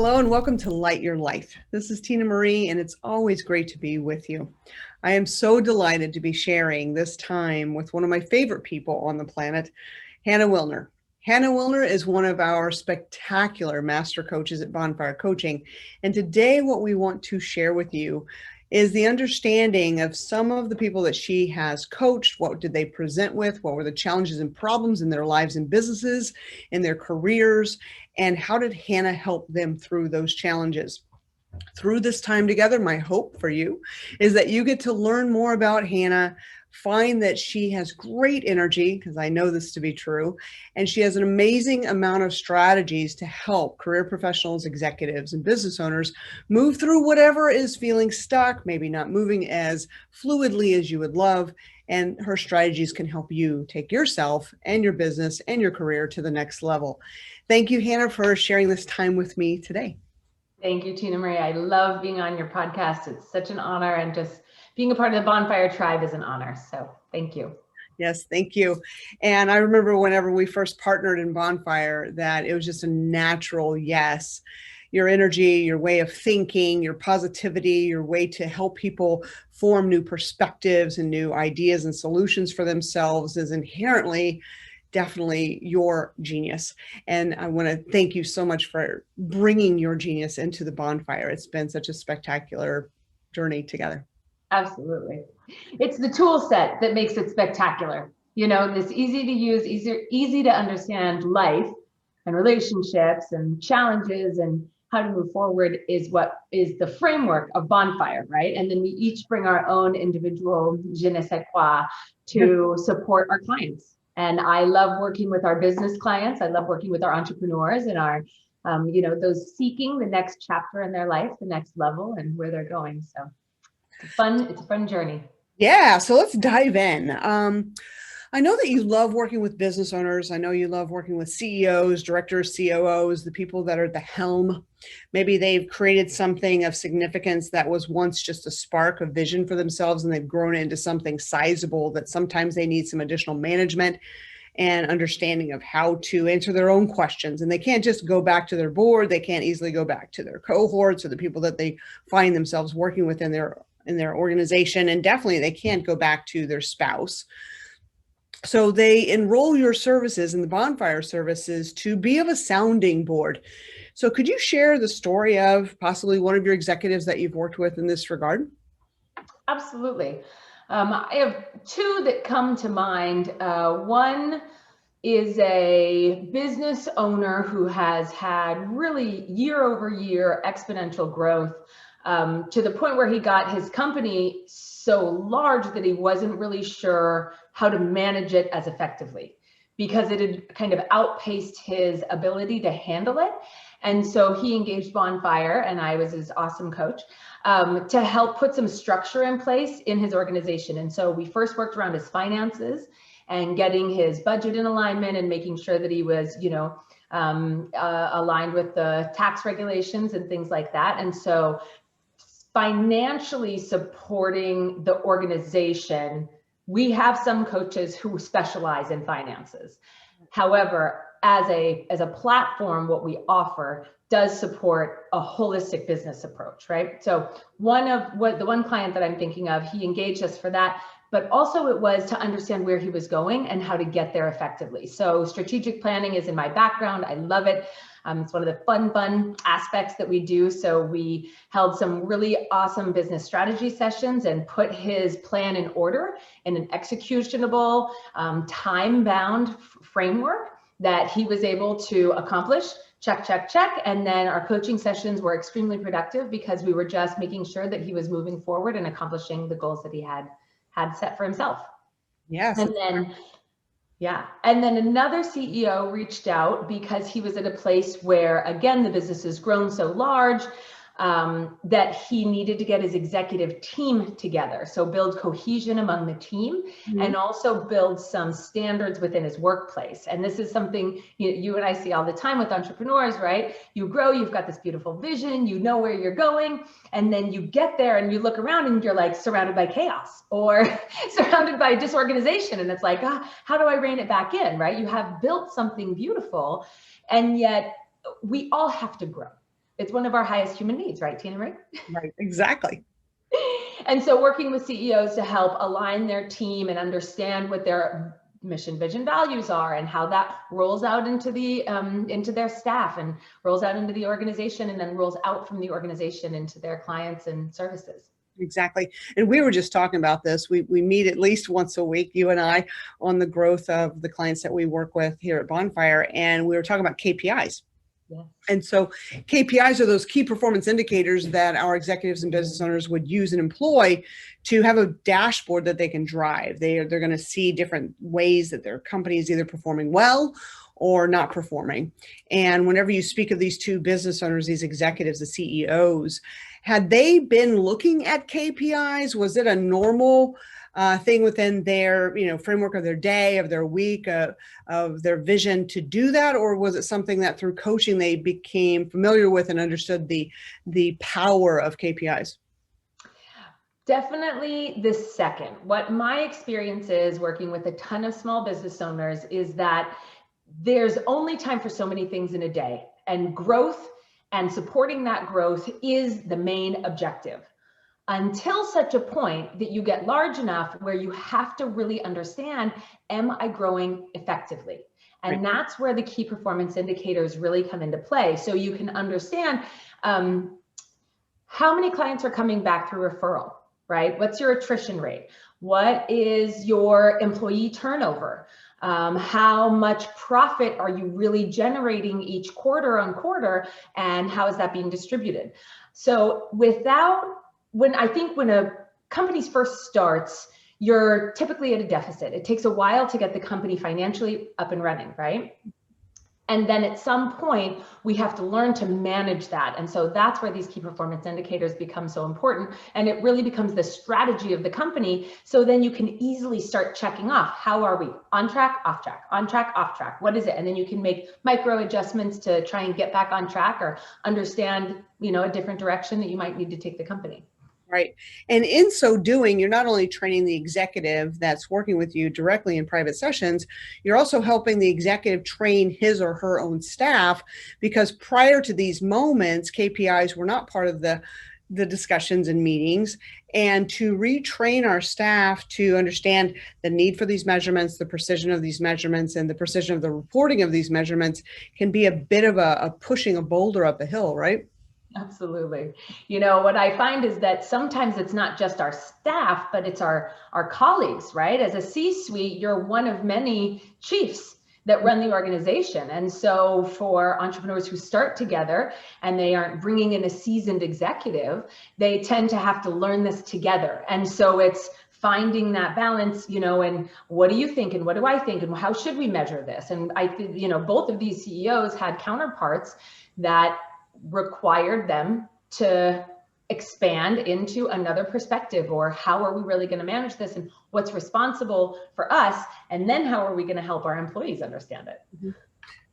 Hello and welcome to Light Your Life. This is Tina Marie, and it's always great to be with you. I am so delighted to be sharing this time with one of my favorite people on the planet, Hannah Wilner. Hannah Wilner is one of our spectacular master coaches at Bonfire Coaching. And today what we want to share with you is the understanding of some of the people that she has coached. What did they present with? What were the challenges and problems in their lives and businesses, in their careers? And how did Hannah help them through those challenges? Through this time together, my hope for you is that you get to learn more about Hannah, find that she has great energy, because I know this to be true, and she has an amazing amount of strategies to help career professionals, executives, and business owners move through whatever is feeling stuck, maybe not moving as fluidly as you would love. And her strategies can help you take yourself and your business and your career to the next level. Thank you, Hannah, for sharing this time with me today. Thank you, Tina Marie. I love being on your podcast. It's such an honor, and just being a part of the Bonfire tribe is an honor. So thank you. Yes, thank you. And I remember whenever we first partnered in Bonfire that it was just a natural yes. Your energy, your way of thinking, your positivity, your way to help people form new perspectives and new ideas and solutions for themselves is inherently definitely your genius. And I want to thank you so much for bringing your genius into the Bonfire. It's been such a spectacular journey together. Absolutely. It's the tool set that makes it spectacular. You know, this easy to use, easy to understand life and relationships and challenges and how to move forward is what is the framework of Bonfire, right? And then we each bring our own individual je ne sais quoi to support our clients. And I love working with our business clients. I love working with our entrepreneurs and our, those seeking the next chapter in their life, the next level and where they're going. So it's a fun journey. Yeah, so let's dive in. I know that you love working with business owners. I know you love working with CEOs, directors, COOs, the people that are at the helm. Maybe they've created something of significance that was once just a spark of vision for themselves, and they've grown it into something sizable that sometimes they need some additional management and understanding of how to answer their own questions. And they can't just go back to their board. They can't easily go back to their cohorts or the people that they find themselves working with in their organization. And definitely they can't go back to their spouse. So they enroll your services in the Bonfire services to be of a sounding board. So could you share the story of possibly one of your executives that you've worked with in this regard? Absolutely. I have two that come to mind. One is a business owner who has had really year over year exponential growth, to the point where he got his company so large that he wasn't really sure how to manage it as effectively because it had kind of outpaced his ability to handle it. And so he engaged Bonfire, and I was his awesome coach, to help put some structure in place in his organization. And so we first worked around his finances and getting his budget in alignment and making sure that he was, aligned with the tax regulations and things like that. And so financially supporting the organization, we have some coaches who specialize in finances. However, as a platform, what we offer does support a holistic business approach, right? So the one client that I'm thinking of, he engaged us for that, but also it was to understand where he was going and how to get there effectively. So strategic planning is in my background. I love it. It's one of the fun aspects that we do. So we held some really awesome business strategy sessions and put his plan in order in an executable, time-bound framework that he was able to accomplish. Check. And then our coaching sessions were extremely productive because we were just making sure that he was moving forward and accomplishing the goals that he had set for himself. Yes. And then another CEO reached out because he was at a place where, again, the business has grown so large that he needed to get his executive team together. So build cohesion among the team, and also build some standards within his workplace. And this is something you and I see all the time with entrepreneurs, right? You grow, you've got this beautiful vision, you know where you're going, and then you get there and you look around and you're like surrounded by chaos or surrounded by disorganization. And it's like, how do I rein it back in, right? You have built something beautiful, and yet we all have to grow. It's one of our highest human needs, right, Tina Marie? Right, exactly. And so working with CEOs to help align their team and understand what their mission, vision, values are, and how that rolls out into their staff and rolls out into the organization, and then rolls out from the organization into their clients and services. Exactly. And we were just talking about this. We meet at least once a week, you and I, on the growth of the clients that we work with here at Bonfire. And we were talking about KPIs. Yeah. And so KPIs are those key performance indicators that our executives and business owners would use and employ to have a dashboard that they can drive. They're going to see different ways that their company is either performing well or not performing. And whenever you speak of these two business owners, these executives, the CEOs, had they been looking at KPIs? Was it a normal thing within their, framework of their day, of their week, of their vision to do that? Or was it something that through coaching they became familiar with and understood the power of KPIs? Definitely the second. What my experience is working with a ton of small business owners is that there's only time for so many things in a day, and growth and supporting that growth is the main objective, until such a point that you get large enough where you have to really understand, am I growing effectively? And Right. that's where the key performance indicators really come into play. So you can understand how many clients are coming back through referral, right? What's your attrition rate? What is your employee turnover? How much profit are you really generating each quarter on quarter, and how is that being distributed? So when a company first starts, you're typically at a deficit. It takes a while to get the company financially up and running, right? And then at some point, we have to learn to manage that. And so that's where these key performance indicators become so important. And it really becomes the strategy of the company. So then you can easily start checking off, how are we? On track, off track, on track, off track. What is it? And then you can make micro adjustments to try and get back on track, or understand, a different direction that you might need to take the company. Right. And in so doing, you're not only training the executive that's working with you directly in private sessions, you're also helping the executive train his or her own staff, because prior to these moments, KPIs were not part of the discussions and meetings. And to retrain our staff to understand the need for these measurements, the precision of these measurements, and the precision of the reporting of these measurements can be a bit of a pushing a boulder up a hill, right? Absolutely. What I find is that sometimes it's not just our staff, but it's our colleagues, right? As a C-suite, you're one of many chiefs that run the organization. And so for entrepreneurs who start together and they aren't bringing in a seasoned executive, they tend to have to learn this together. And so it's finding that balance, and what do you think? And what do I think? And how should we measure this? And I think, both of these CEOs had counterparts that required them to expand into another perspective, or how are we really going to manage this, and what's responsible for us, and then how are we going to help our employees understand it. Mm-hmm.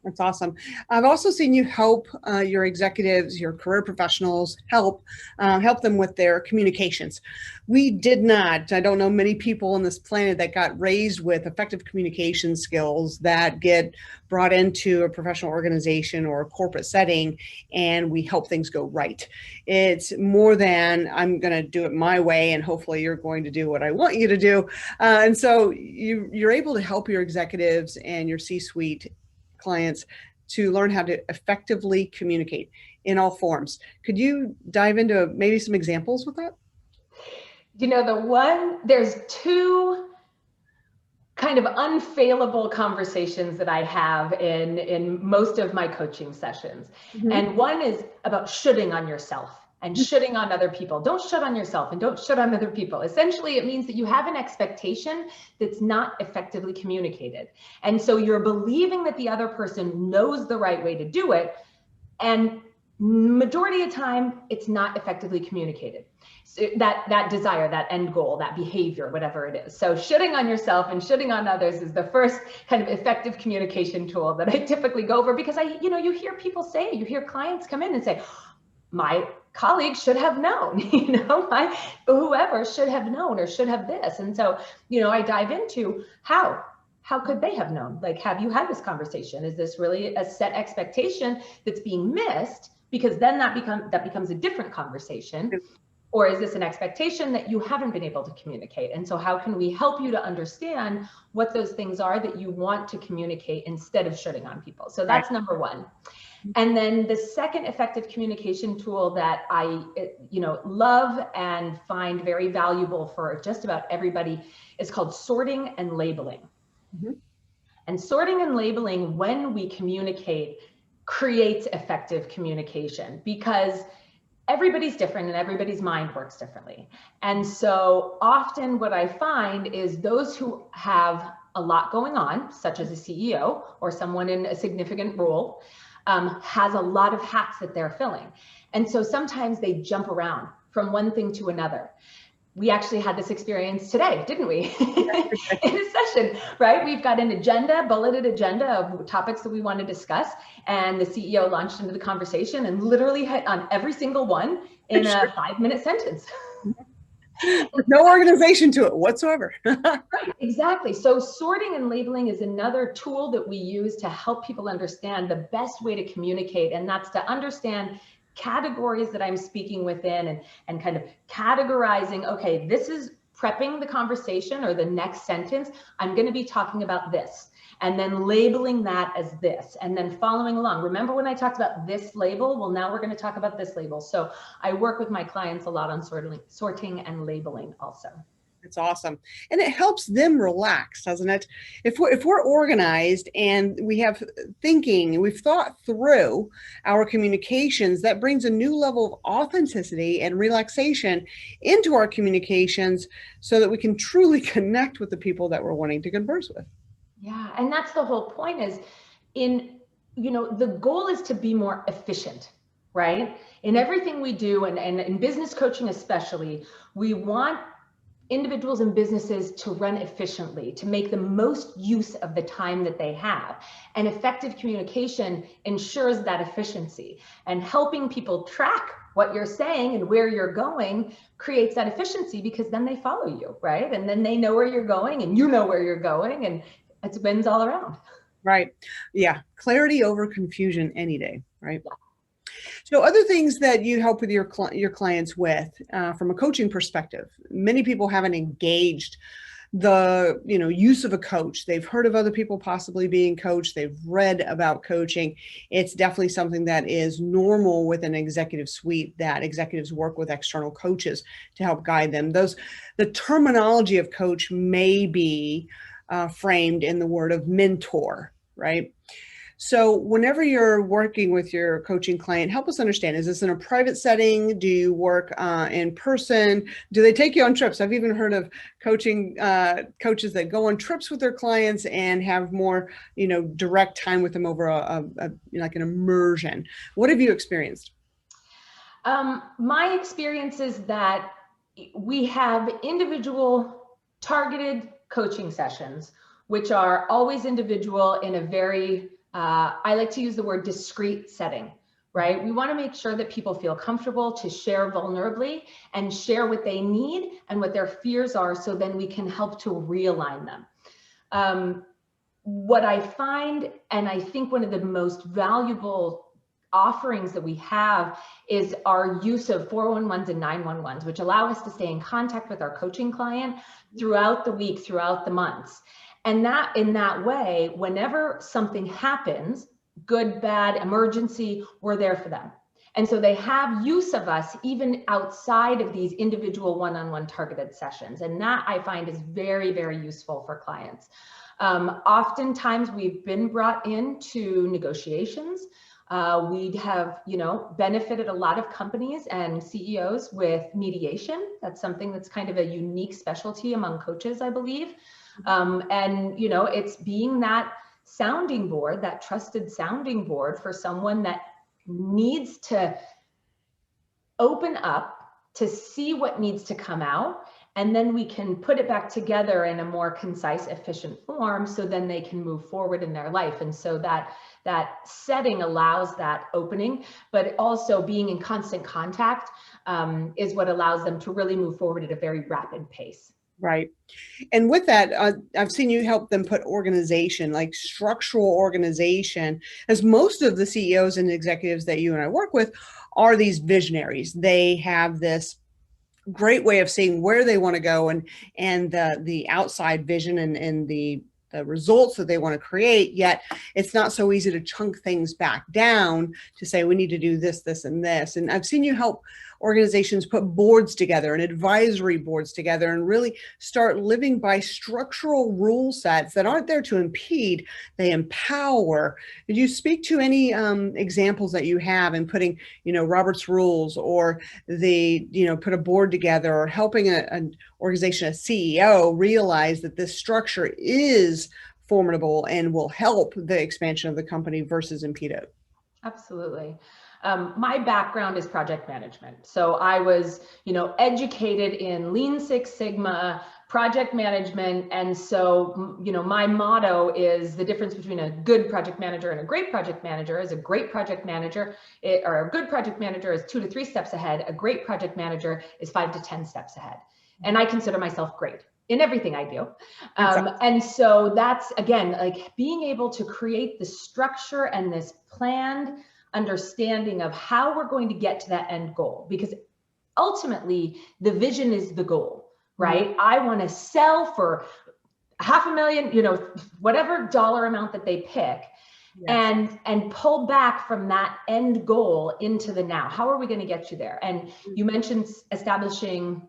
That's awesome. I've also seen you help your executives, your career professionals, help them with their communications. We did not, I don't know many people on this planet that got raised with effective communication skills that get brought into a professional organization or a corporate setting, and we help things go right. It's more than I'm going to do it my way, and hopefully you're going to do what I want you to do. And so you're able to help your executives and your C-suite clients to learn how to effectively communicate in all forms. Could you dive into maybe some examples with that? There's two kind of unfailable conversations that I have in most of my coaching sessions. Mm-hmm. And one is about shoulding on yourself and shoulding on other people. Don't should on yourself and don't should on other people. Essentially, it means that you have an expectation that's not effectively communicated. And so you're believing that the other person knows the right way to do it. And majority of time, it's not effectively communicated. So that desire, that end goal, that behavior, whatever it is. So shoulding on yourself and shoulding on others is the first kind of effective communication tool that I typically go over, because you hear people say, you hear clients come in and say, my colleague should have known, whoever should have known or should have this. And so, I dive into how could they have known? Like, have you had this conversation? Is this really a set expectation that's being missed Because then that becomes a different conversation. Or is this an expectation that you haven't been able to communicate? And so how can we help you to understand what those things are that you want to communicate instead of shooting on people? So that's number one. And then the second effective communication tool that I love and find very valuable for just about everybody is called sorting and labeling. And sorting and labeling, when we communicate, creates effective communication, because everybody's different and everybody's mind works differently. And so often what I find is those who have a lot going on, such as a CEO or someone in a significant role, has a lot of hats that they're filling. And so sometimes they jump around from one thing to another. We actually had this experience today, didn't we? In a session, right? We've got an agenda, bulleted agenda of topics that we want to discuss. And the CEO launched into the conversation and literally hit on every single one in a 5-minute sentence. With no organization to it whatsoever. Right, exactly. So sorting and labeling is another tool that we use to help people understand the best way to communicate. And that's to understand categories that I'm speaking within and kind of categorizing, okay, this is prepping the conversation or the next sentence. I'm going to be talking about this, and then labeling that as this, and then following along. Remember when I talked about this label? Well, now we're going to talk about this label. So I work with my clients a lot on sorting and labeling also. It's awesome. And it helps them relax, doesn't it? If we're organized and we have thinking, we've thought through our communications, that brings a new level of authenticity and relaxation into our communications so that we can truly connect with the people that we're wanting to converse with. Yeah, and that's the whole point, is the goal is to be more efficient, right? In everything we do, and in business coaching especially, we want individuals and businesses to run efficiently, to make the most use of the time that they have. And effective communication ensures that efficiency, and helping people track what you're saying and where you're going creates that efficiency, because then they follow you, right? And then they know where you're going and you know where you're going, and it wins all around. Right. Yeah. Clarity over confusion any day. Right. Yeah. So other things that you help with your clients with, from a coaching perspective, many people haven't engaged the use of a coach. They've heard of other people possibly being coached. They've read about coaching. It's definitely something that is normal with an executive suite, that executives work with external coaches to help guide them. The terminology of coach may be framed in the word of mentor, right? So whenever you're working with your coaching client, help us understand, is this in a private setting? Do you work in person? Do they take you on trips? I've even heard of coaching coaches that go on trips with their clients and have more, direct time with them over like an immersion. What have you experienced? My experience is that we have individual targeted coaching sessions, which are always individual in a very I like to use the word discreet setting, right? We want to make sure that people feel comfortable to share vulnerably and share what they need and what their fears are, so then we can help to realign them. What I find, and I think one of the most valuable offerings that we have, is our use of 411s and 911s, which allow us to stay in contact with our coaching client throughout the week, throughout the months. And that in that way, whenever something happens, good, bad, emergency, we're there for them. And so they have use of us even outside of these individual one-on-one targeted sessions. And that I find is very, very useful for clients. Oftentimes we've been brought into negotiations. We have, benefited a lot of companies and CEOs with mediation. That's something that's kind of a unique specialty among coaches, I believe. It's being that sounding board, that trusted sounding board for someone that needs to open up to see what needs to come out, and then we can put it back together in a more concise, efficient form, so then they can move forward in their life. And so that setting allows that opening, but also being in constant contact is what allows them to really move forward at a very rapid pace. Right. And with that, I've seen you help them put organization, like structural organization, as most of the CEOs and executives that you and I work with are these visionaries. They have this great way of seeing where they want to go, and the outside vision, and the results that they want to create. Yet it's not so easy to chunk things back down to say we need to do this, this, and this. And I've seen you help organizations put boards together and advisory boards together and really start living by structural rule sets that aren't there to impede, they empower. Did you speak to any examples that you have in putting, Robert's rules, or put a board together, or helping an organization, a CEO, realize that this structure is formidable and will help the expansion of the company versus impede it? Absolutely. My background is project management. So I was, educated in Lean Six Sigma, project management. And so, my motto is the difference between a good project manager and a great project manager is a great project manager, or a good project manager is 2 to 3 steps ahead. A great project manager is 5 to 10 steps ahead. And I consider myself great in everything I do. And so that's, again, like being able to create the structure and this planned understanding of how we're going to get to that end goal, because ultimately the vision is the goal, right? Mm-hmm. I want to sell for $500,000, whatever dollar amount that they pick. Yes. And pull back from that end goal into the now. How are we going to get you there? And you mentioned establishing,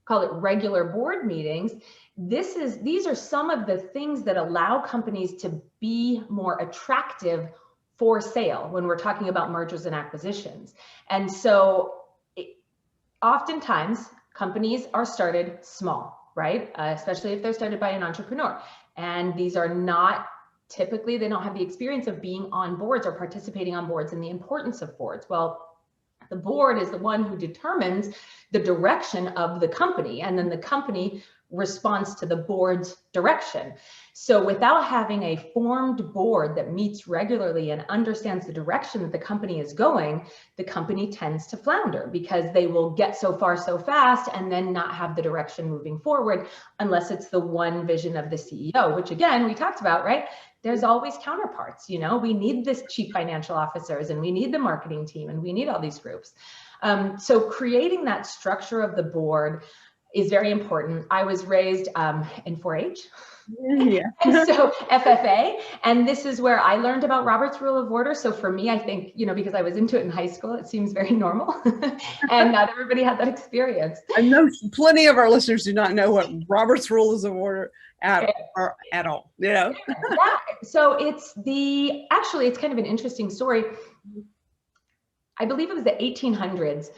call it regular board meetings. These are some of the things that allow companies to be more attractive for sale when we're talking about mergers and acquisitions. And so oftentimes companies are started small, right? Especially if they're started by an entrepreneur. And these are not, typically they don't have the experience of being on boards or participating on boards and the importance of boards. Well, the board is the one who determines the direction of the company, and then the company responds to the board's direction. So without having a formed board that meets regularly and understands the direction that the company is going, the company tends to flounder because they will get so far so fast and then not have the direction moving forward unless it's the one vision of the CEO, which again, we talked about, right? There's always counterparts, we need this chief financial officers, and we need the marketing team, and we need all these groups. So creating that structure of the board is very important. I was raised in 4-H, yeah. And so FFA, and this is where I learned about Robert's Rule of Order. So for me, I think, because I was into it in high school, it seems very normal, and not everybody had that experience. I know plenty of our listeners do not know what Robert's Rules of Order at all, Yeah. So it's kind of an interesting story. I believe it was the 1800s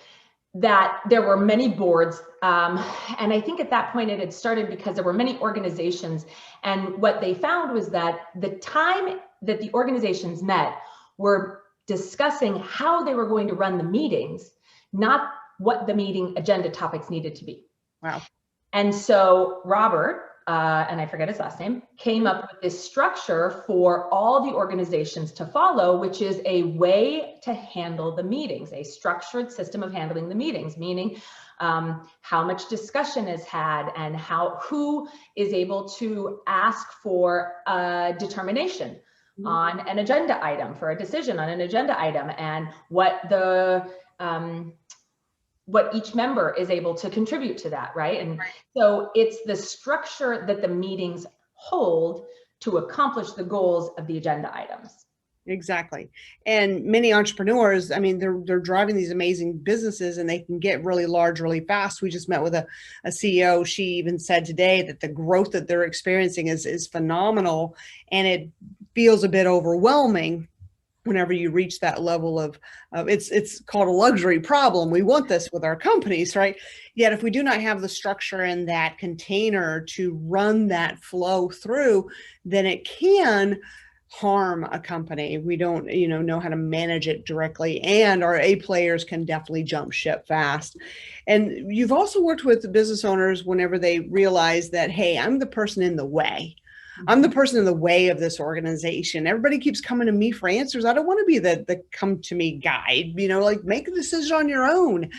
that there were many boards. And I think at that point it had started because there were many organizations. And what they found was that the time that the organizations met were discussing how they were going to run the meetings, not what the meeting agenda topics needed to be. Wow. And so Robert, and I forget his last name, came up with this structure for all the organizations to follow, which is a way to handle the meetings, a structured system of handling the meetings, meaning how much discussion is had and who is able to ask for a determination on an agenda item, for a decision on an agenda item, and what each member is able to contribute to that, right? And so it's the structure that the meetings hold to accomplish the goals of the agenda items. Exactly. And many entrepreneurs, they're driving these amazing businesses, and they can get really large really fast. We just met with a CEO. She even said today that the growth that they're experiencing is phenomenal, and it feels a bit overwhelming whenever you reach that level of it's called a luxury problem. We want this with our companies, right? Yet if we do not have the structure and that container to run that flow through, then it can harm a company. We don't, know how to manage it directly, and our A players can definitely jump ship fast. And you've also worked with the business owners whenever they realize that, hey, I'm the person in the way. I'm the person in the way of this organization. Everybody keeps coming to me for answers. I don't want to be the come to me guide, like make a decision on your own.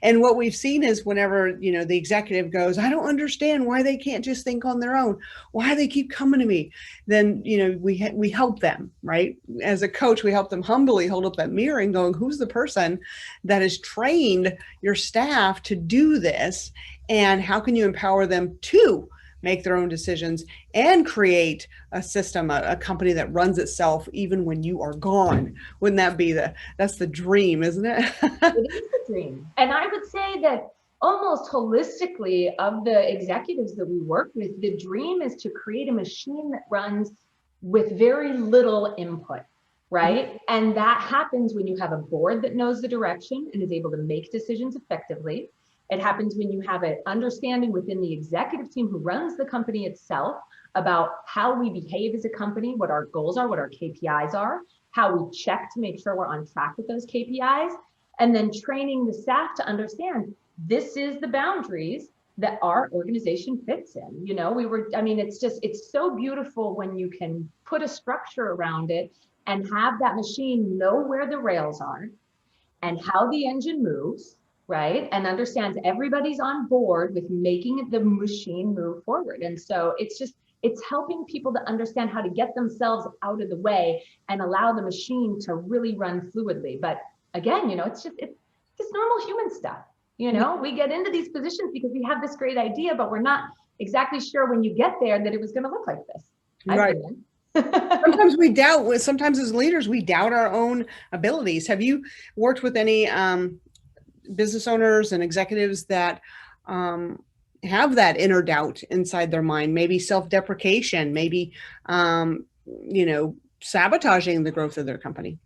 And what we've seen is whenever, the executive goes, I don't understand why they can't just think on their own, why they keep coming to me. Then, we help them, right? As a coach, we help them humbly hold up that mirror and going, who's the person that has trained your staff to do this? And how can you empower them to make their own decisions and create a system, a company that runs itself even when you are gone? Wouldn't that be that's the dream, isn't it? It is the dream. And I would say that almost holistically of the executives that we work with, the dream is to create a machine that runs with very little input, right? And that happens when you have a board that knows the direction and is able to make decisions effectively. It happens when you have an understanding within the executive team who runs the company itself about how we behave as a company, what our goals are, what our KPIs are, how we check to make sure we're on track with those KPIs, and then training the staff to understand this is the boundaries that our organization fits in. It's so beautiful when you can put a structure around it and have that machine know where the rails are and how the engine moves, right? And understands everybody's on board with making the machine move forward. And so it's helping people to understand how to get themselves out of the way and allow the machine to really run fluidly. But again, it's just normal human stuff. We get into these positions because we have this great idea, but we're not exactly sure when you get there that it was going to look like this. Right. Sometimes as leaders, we doubt our own abilities. Have you worked with any business owners and executives that have that inner doubt inside their mind, maybe self-deprecation, maybe, sabotaging the growth of their company?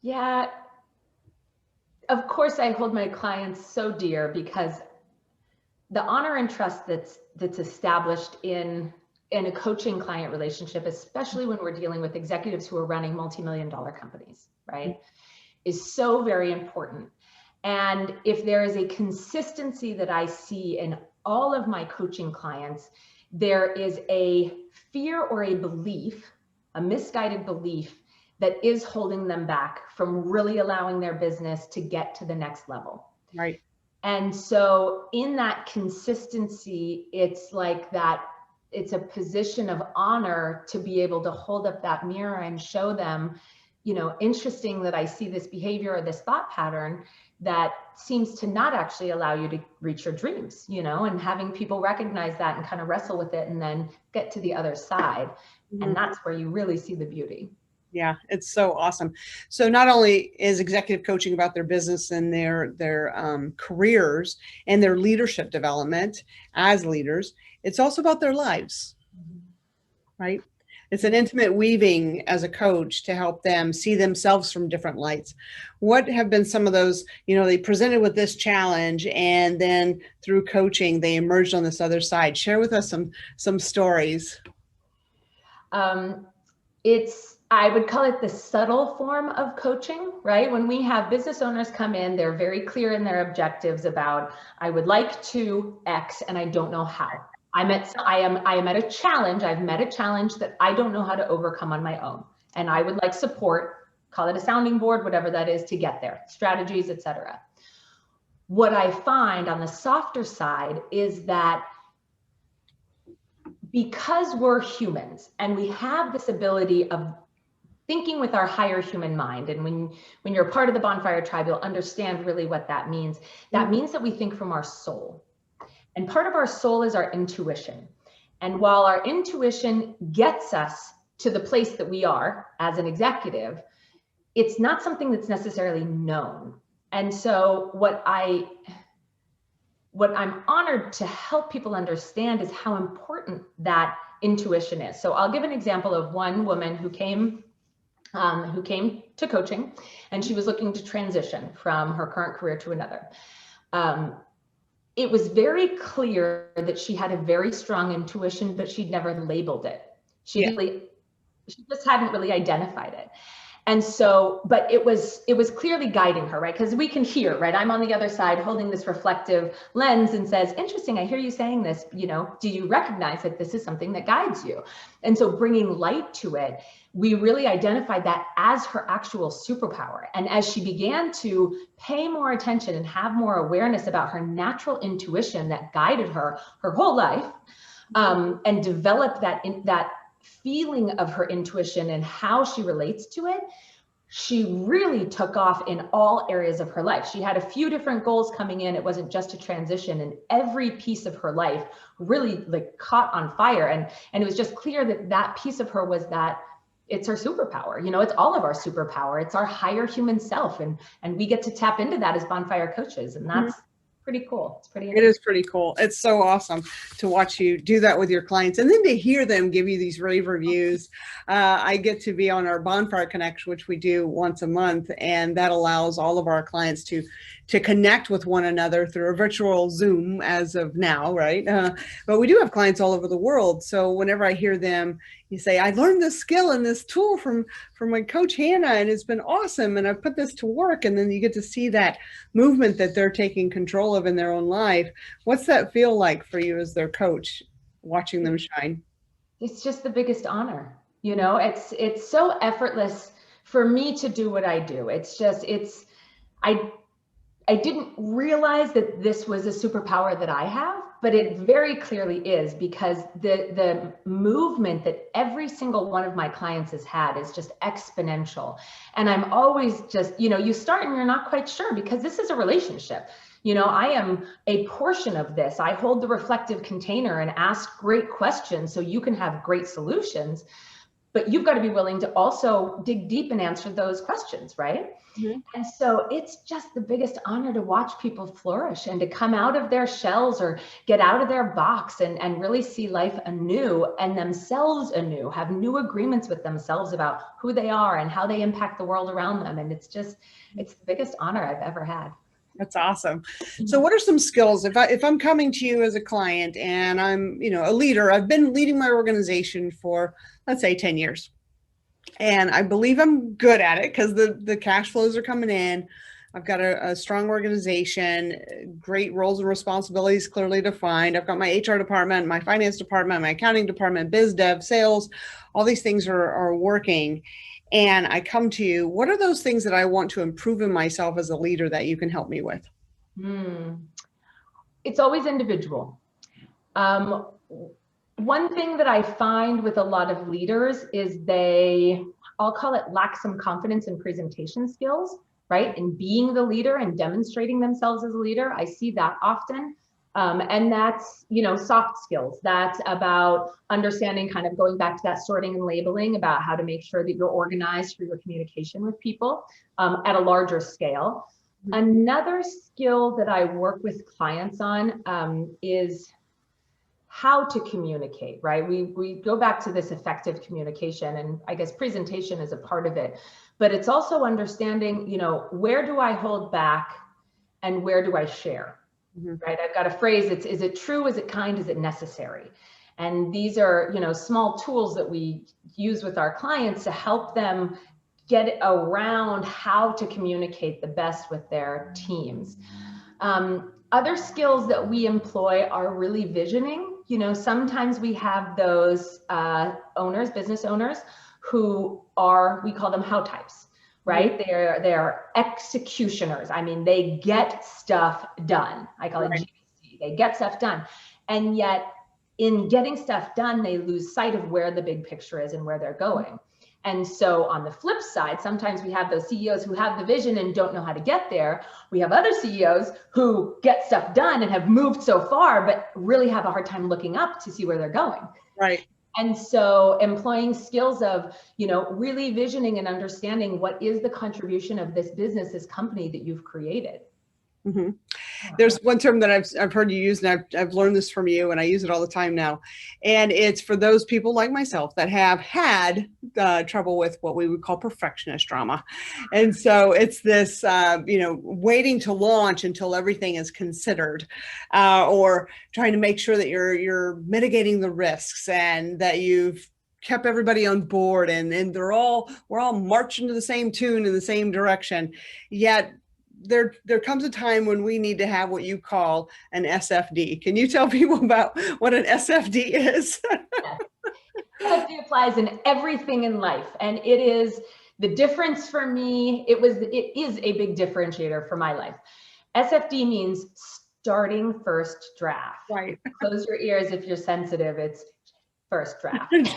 Yeah. Of course, I hold my clients so dear because the honor and trust that's established in a coaching client relationship, especially when we're dealing with executives who are running multi-million-dollar companies, right, is so very important. And if there is a consistency that I see in all of my coaching clients, there is a fear or a belief, a misguided belief, that is holding them back from really allowing their business to get to the next level. Right. And so in that consistency, it's like that, it's a position of honor to be able to hold up that mirror and show them, interesting that I see this behavior or this thought pattern that seems to not actually allow you to reach your dreams, and having people recognize that and kind of wrestle with it and then get to the other side. Mm-hmm. And that's where you really see the beauty. Yeah, it's so awesome. So not only is executive coaching about their business and their careers and their leadership development as leaders, it's also about their lives, right? It's an intimate weaving as a coach to help them see themselves from different lights. What have been some of those, they presented with this challenge and then through coaching, they emerged on this other side. Share with us some stories. I would call it the subtle form of coaching, right? When we have business owners come in, they're very clear in their objectives about, I would like to X and I don't know how. I am at a challenge. I've met a challenge that I don't know how to overcome on my own. And I would like support, call it a sounding board, whatever that is, to get there, strategies, etc. What I find on the softer side is that because we're humans and we have this ability of thinking with our higher human mind, and when you're part of the Bonfire tribe, you'll understand really what that means. That means that we think from our soul. And part of our soul is our intuition. And while our intuition gets us to the place that we are as an executive, it's not something that's necessarily known. And so what I'm honored to help people understand is how important that intuition is. So I'll give an example of one woman who came to coaching, and she was looking to transition from her current career to another. It was very clear that she had a very strong intuition, but she'd never labeled it. She just hadn't really identified it. And so, but it was clearly guiding her, right? Because we can hear, right? I'm on the other side holding this reflective lens and says, interesting, I hear you saying this, do you recognize that this is something that guides you? And so bringing light to it, we really identified that as her actual superpower. And as she began to pay more attention and have more awareness about her natural intuition that guided her whole life, and develop that feeling of her intuition and how she relates to it, she really took off in all areas of her life. She had a few different goals coming in. It wasn't just a transition, and every piece of her life really like caught on fire. And it was just clear that that piece of her was that it's her superpower. It's all of our superpower. It's our higher human self. And we get to tap into that as Bonfire coaches. And that's pretty cool. It's pretty interesting. It is pretty cool. It's so awesome to watch you do that with your clients, and then to hear them give you these rave reviews. I get to be on our Bonfire Connection, which we do once a month, and that allows all of our clients to connect with one another through a virtual Zoom as of now, right? But we do have clients all over the world. So whenever I hear them, you say, I learned this skill and this tool from my coach Hannah, and it's been awesome, and I've put this to work. And then you get to see that movement that they're taking control of in their own life. What's that feel like for you as their coach, watching them shine? It's just the biggest honor. It's so effortless for me to do what I do. I didn't realize that this was a superpower that I have, but it very clearly is, because the movement that every single one of my clients has had is just exponential. And I'm always just, you start and you're not quite sure, because this is a relationship. I am a portion of this. I hold the reflective container and ask great questions so you can have great solutions. But you've got to be willing to also dig deep and answer those questions, right? Mm-hmm. And so it's just the biggest honor to watch people flourish and to come out of their shells or get out of their box and really see life anew and themselves anew, have new agreements with themselves about who they are and how they impact the world around them. And it's the biggest honor I've ever had. That's awesome. So what are some skills if I'm coming to you as a client and I'm, a leader? I've been leading my organization for, let's say, 10 years. And I believe I'm good at it because the cash flows are coming in. I've got a strong organization, great roles and responsibilities clearly defined. I've got my HR department, my finance department, my accounting department, biz dev, sales, all these things are working. And I come to you, what are those things that I want to improve in myself as a leader that you can help me with? It's always individual. One thing that I find with a lot of leaders is I'll call it, lack some confidence in presentation skills, right? In being the leader and demonstrating themselves as a leader. I see that often. And that's, soft skills. That's about understanding, kind of going back to that sorting and labeling, about how to make sure that you're organized for your communication with people at a larger scale. Mm-hmm. Another skill that I work with clients on is how to communicate, right? We go back to this effective communication, and I guess presentation is a part of it, but it's also understanding, where do I hold back and where do I share? Mm-hmm. Right? I've got a phrase. Is it true? Is it kind? Is it necessary? And these are, small tools that we use with our clients to help them get around how to communicate the best with their teams. Other skills that we employ are really visioning. Sometimes we have those business owners who we call them how types. Right? They're executioners. I mean, they get stuff done. I call it GC. They get stuff done. And yet in getting stuff done, they lose sight of where the big picture is and where they're going. And so on the flip side, sometimes we have those CEOs who have the vision and don't know how to get there. We have other CEOs who get stuff done and have moved so far, but really have a hard time looking up to see where they're going. Right. And so employing skills of, really visioning and understanding what is the contribution of this business, this company that you've created. Mm-hmm. There's one term that I've heard you use, and I've learned this from you, and I use it all the time now. And it's for those people like myself that have had trouble with what we would call perfectionist drama. And so it's this, waiting to launch until everything is considered, or trying to make sure that you're mitigating the risks and that you've kept everybody on board, and we're all marching to the same tune in the same direction. Yet there comes a time when we need to have what you call an SFD. Can you tell people about what an SFD is? Yes. SFD applies in everything in life, and it is the difference for me. It is a big differentiator for my life. SFD means starting first draft. Right. Close your ears if you're sensitive. It's first draft. and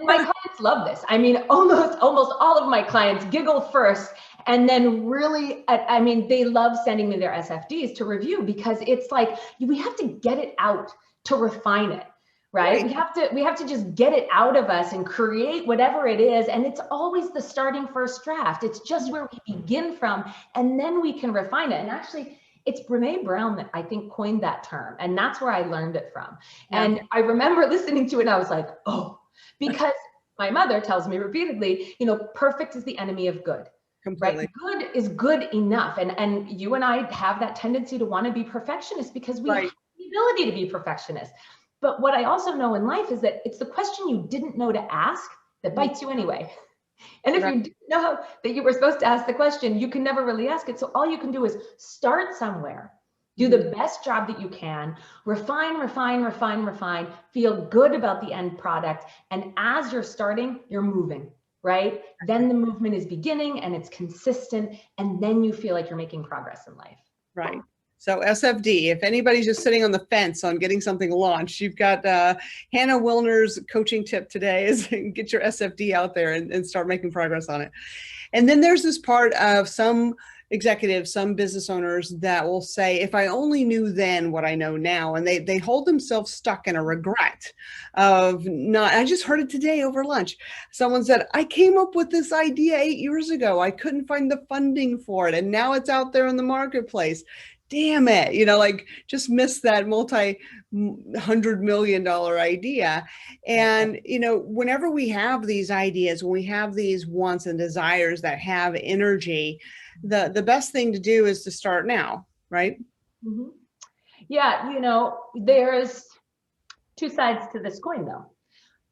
my clients love this. I mean, almost all of my clients giggle first, and then really, I mean, they love sending me their SFDs to review, because it's like, we have to get it out to refine it. Right? We have to just get it out of us and create whatever it is. And it's always the starting first draft. It's just where we begin from, and then we can refine it. And actually, it's Brene Brown that I think coined that term. And that's where I learned it from. Yeah. And I remember listening to it, and I was like, oh, because my mother tells me repeatedly, perfect is the enemy of good. Completely. Right? Good is good enough. And you and I have that tendency to want to be perfectionists, because we have the ability to be perfectionists. But what I also know in life is that it's the question you didn't know to ask that bites you anyway. And if you didn't know that you were supposed to ask the question, you can never really ask it. So all you can do is start somewhere, do the best job that you can, refine, feel good about the end product. And as you're starting, you're moving, right? Then the movement is beginning, and it's consistent. And then you feel like you're making progress in life. Right. So SFD, if anybody's just sitting on the fence on getting something launched, you've got Hannah Wilner's coaching tip today is get your SFD out there and start making progress on it. And then there's this part of some executives, some business owners that will say, if I only knew then what I know now, and they hold themselves stuck in a regret of not. I just heard it today over lunch. Someone said, I came up with this idea 8 years ago. I couldn't find the funding for it, and now it's out there in the marketplace. Damn it, like just missed that multi-$100 million idea. And, whenever we have these ideas, when we have these wants and desires that have energy, the best thing to do is to start now, right? Mm-hmm. Yeah, there's two sides to this coin, though,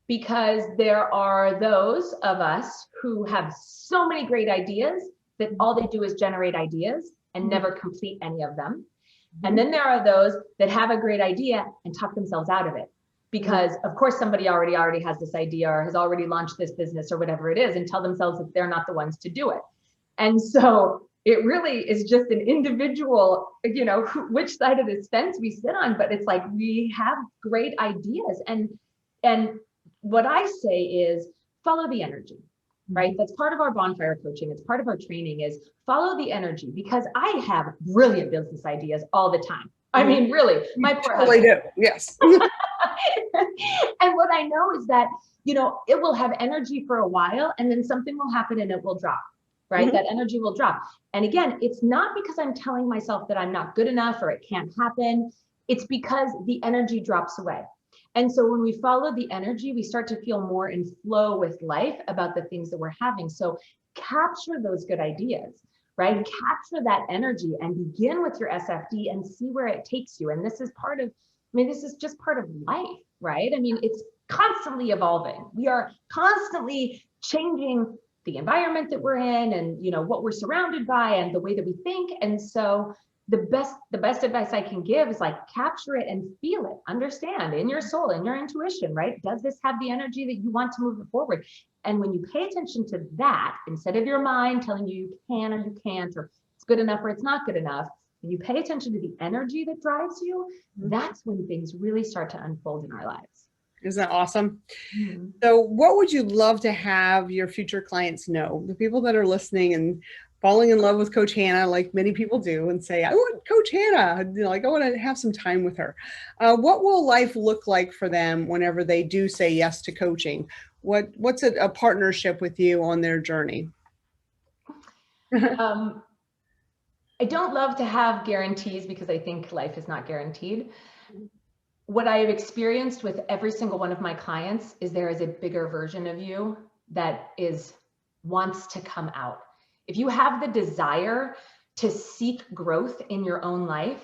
because there are those of us who have so many great ideas that all they do is generate ideas and never complete any of them. And then there are those that have a great idea and talk themselves out of it, because of course somebody already has this idea or has already launched this business or whatever it is, and tell themselves that they're not the ones to do it. And so it really is just an individual, which side of this fence we sit on, but it's like, we have great ideas. And what I say is follow the energy. Right? That's part of our bonfire coaching. It's part of our training, is follow the energy, because I have brilliant business ideas all the time. I mean, really, my poor husband. Do. Yes. And what I know is that, it will have energy for a while, and then something will happen and it will drop, right? That energy will drop. And again, it's not because I'm telling myself that I'm not good enough or it can't happen. It's because the energy drops away. And so when we follow the energy, we start to feel more in flow with life about the things that we're having. So capture those good ideas, right? Capture that energy and begin with your SFD and see where it takes you. And this is this is just part of life, right? I mean, it's constantly evolving. We are constantly changing the environment that we're in, and what we're surrounded by, and the way that we think. And so the best advice I can give is capture it and feel it, understand in your soul, in your intuition, right? Does this have the energy that you want to move it forward? And when you pay attention to that, instead of your mind telling you you can or you can't, or it's good enough or it's not good enough, when you pay attention to the energy that drives you, that's when things really start to unfold in our lives. Isn't that awesome? Mm-hmm. So what would you love to have your future clients know? The people that are listening and falling in love with Coach Hannah, like many people do, and say, I want Coach Hannah, I want to have some time with her. What will life look like for them whenever they do say yes to coaching? What's a partnership with you on their journey? I don't love to have guarantees, because I think life is not guaranteed. What I have experienced with every single one of my clients is there is a bigger version of you that wants to come out. If you have the desire to seek growth in your own life,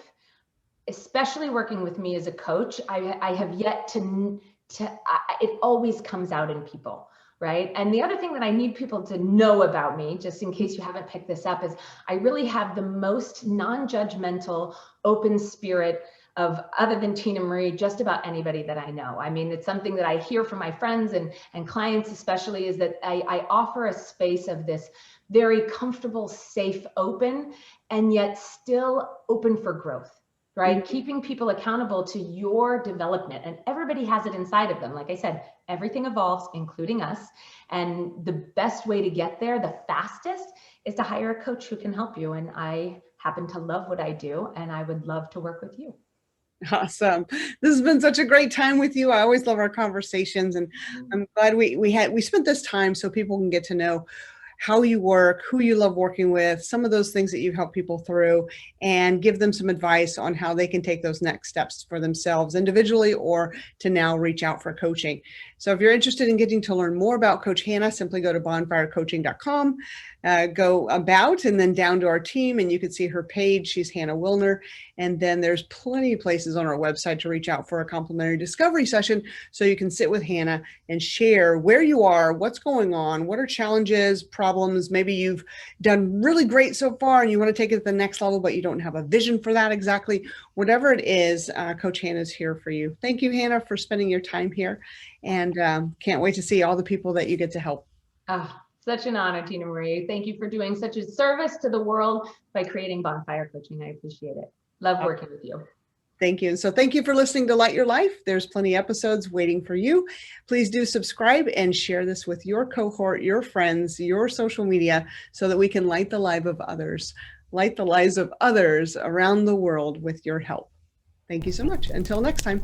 especially working with me as a coach, I have yet to it always comes out in people. Right. And the other thing that I need people to know about me, just in case you haven't picked this up, is I really have the most non-judgmental, open spirit of, other than Tina Marie, just about anybody that I know. I mean, it's something that I hear from my friends and clients, especially, is that I offer a space of this very comfortable, safe, open, and yet still open for growth. Right? Keeping people accountable to your development, and everybody has it inside of them. Like I said, everything evolves, including us. And the best way to get there, the fastest, is to hire a coach who can help you. And I happen to love what I do, and I would love to work with you. Awesome. This has been such a great time with you. I always love our conversations, and I'm glad we spent this time so people can get to know how you work, who you love working with, some of those things that you help people through, and give them some advice on how they can take those next steps for themselves individually, or to now reach out for coaching. So if you're interested in getting to learn more about Coach Hannah, simply go to bonfirecoaching.com, go about, and then down to our team, and you can see her page. She's Hannah Wilner. And then there's plenty of places on our website to reach out for a complimentary discovery session, so you can sit with Hannah and share where you are, what's going on, what are challenges, problems. Maybe you've done really great so far and you want to take it to the next level, but you don't have a vision for that exactly. Whatever it is, Coach Hannah's here for you. Thank you, Hannah, for spending your time here, and can't wait to see all the people that you get to help. Oh, such an honor, Tina Marie. Thank you for doing such a service to the world by creating Bonfire Coaching. I appreciate it. Love working with you. Thank you. So thank you for listening to Light Your Life. There's plenty of episodes waiting for you. Please do subscribe and share this with your cohort, your friends, your social media, so that we can light the lives of others around the world with your help. Thank you so much. Until next time.